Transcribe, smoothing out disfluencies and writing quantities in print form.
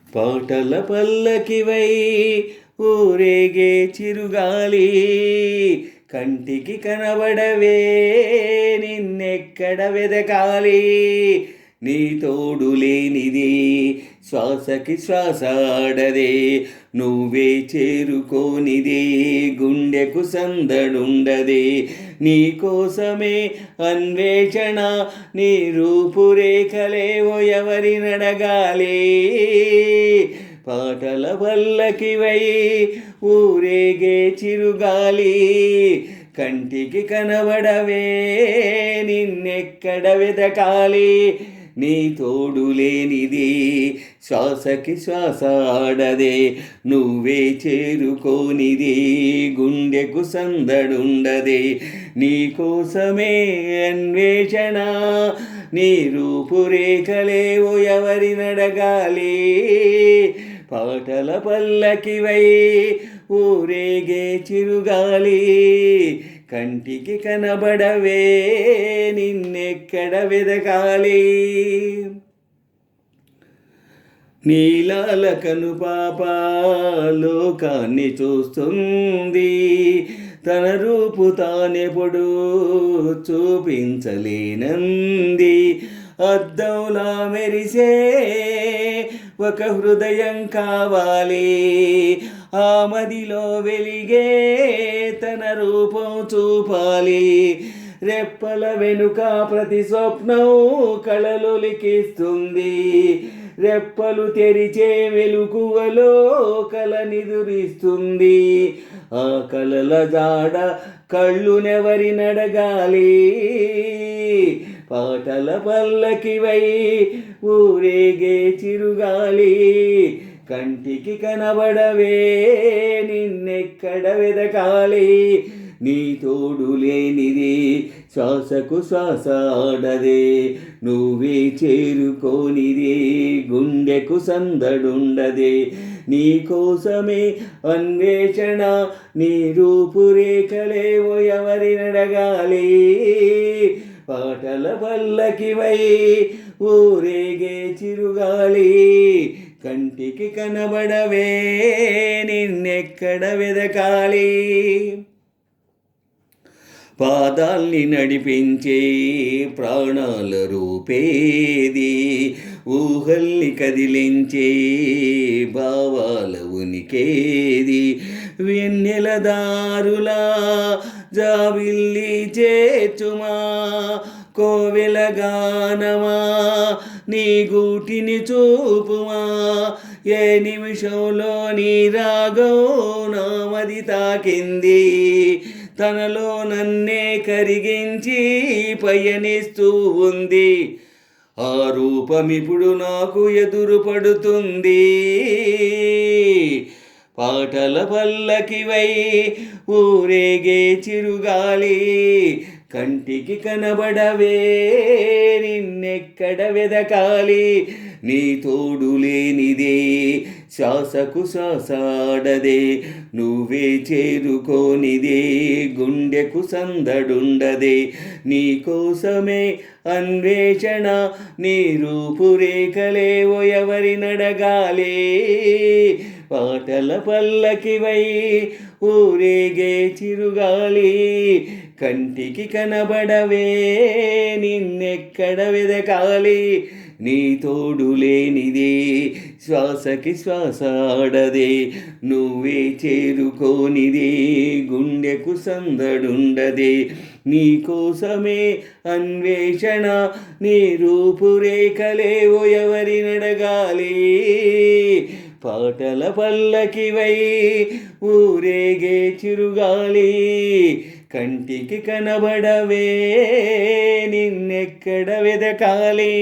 పాటల పల్లకివై ఊరేగే చిరుగాలి, కంటికి కనబడవే నిన్నెక్కడ వెదకాలి. నీ తోడు లేనిది శ్వాసకి శ్వాస ఆడదే, నువ్వే చేరుకోనిది గుండెకు సందడుండదే. నీ కోసమే అన్వేషణ, నీ రూపురేఖలేవో ఎవరినడగాలి. పాటల పల్లకివై ఊరేగే చిరుగాలి, కంటికి కనబడవే నిన్నెక్కడ వెదకాలి. నీ తోడు లేనిది శ్వాసకి శ్వాస ఆడదే, నువ్వే చేరుకోనిది గుండెకు సందడుండదే. నీ కోసమే అన్వేషణ, నీ రూపురేఖలేవో ఎవరినడగాలి. పాటల పల్లకివై ఊరేగే చిరుగాలి, కంటికి కనబడవే నిన్నెక్కడ వెదకాలి. నీలాల కనుపాప లోకాన్ని చూస్తుంది, తన రూపు తానెప్పుడు చూపించలేనంది. అద్దంలా మెరిసే ఒక హృదయం కావాలి, ఆ మదిలో వెలిగే తన రూపం చూపాలి. రెప్పల వెనుక ప్రతి స్వప్నం కళలొలికిస్తుంది, రెప్పలు తెరిచే వెలుగువలో కల నిదురిస్తుంది. ఆ కలల జాడ కళ్ళునెవరినడగాలి. పాటల పల్లకివై ఊరేగే చిరుగాలి, కంటికి కనబడవే నిన్నెక్కడ వెదకాలి. నీ తోడు లేనిది శ్వాసకు శ్వాస ఆడదే, నువ్వే చేరుకోనిది గుండెకు సందడుండదే. నీ కోసమే అన్వేషణ, నీ రూపురేఖలేవో ఎవరినడగాలి. పాటల పల్లకివై ఊరేగే చిరుగాలి, కంటికి కనబడవే నిన్నెక్కడ వెదకాలి. పాదాల్ని నడిపించే ప్రాణాల రూపేది, ఊహల్ని కదిలించే భావాల ఉనికేది. వెన్నెల దారులా జాబిల్లి చేర్చుమా, కోవెల గానమా నీ గూటిని చూపుమా. ఏ నిమిషంలో నీ రాగం నామది తాకింది, తనలో నన్నే కరిగించి పయనిస్తూ ఉంది. ఆ రూపమిప్పుడు నాకు ఎదురు పడుతుంది. పాటల పల్లకివై ఊరేగే చిరుగాలి, కంటికి కనబడవే నిన్నెక్కడ వెదకాలి. నీ తోడు లేనిదే శ్వాసకు శ్వాస ఆడదే, నువ్వే చేరుకోనిదే గుండెకు సందడుండదే. నీ కోసమే అన్వేషణ, నీ రూపురేఖలేవో ఎవరినడగాలి. పాటల పల్లకివై ఊరేగే చిరుగాలి, కంటికి కనబడవే నిన్నెక్కడ వెదకాలి. నీ తోడు లేనిదే శ్వాసకి శ్వాస ఆడదే, నువ్వే చేరుకోనిదే గుండెకు సందడుండదే. నీ కోసమే అన్వేషణ, నీ రూపురేఖలేవో ఎవరినడగాలి. పాటల పల్లకివై ఊరేగే చిరుగాలి, కంటికి కనబడవే నిన్నెక్కడ వెదకాలి.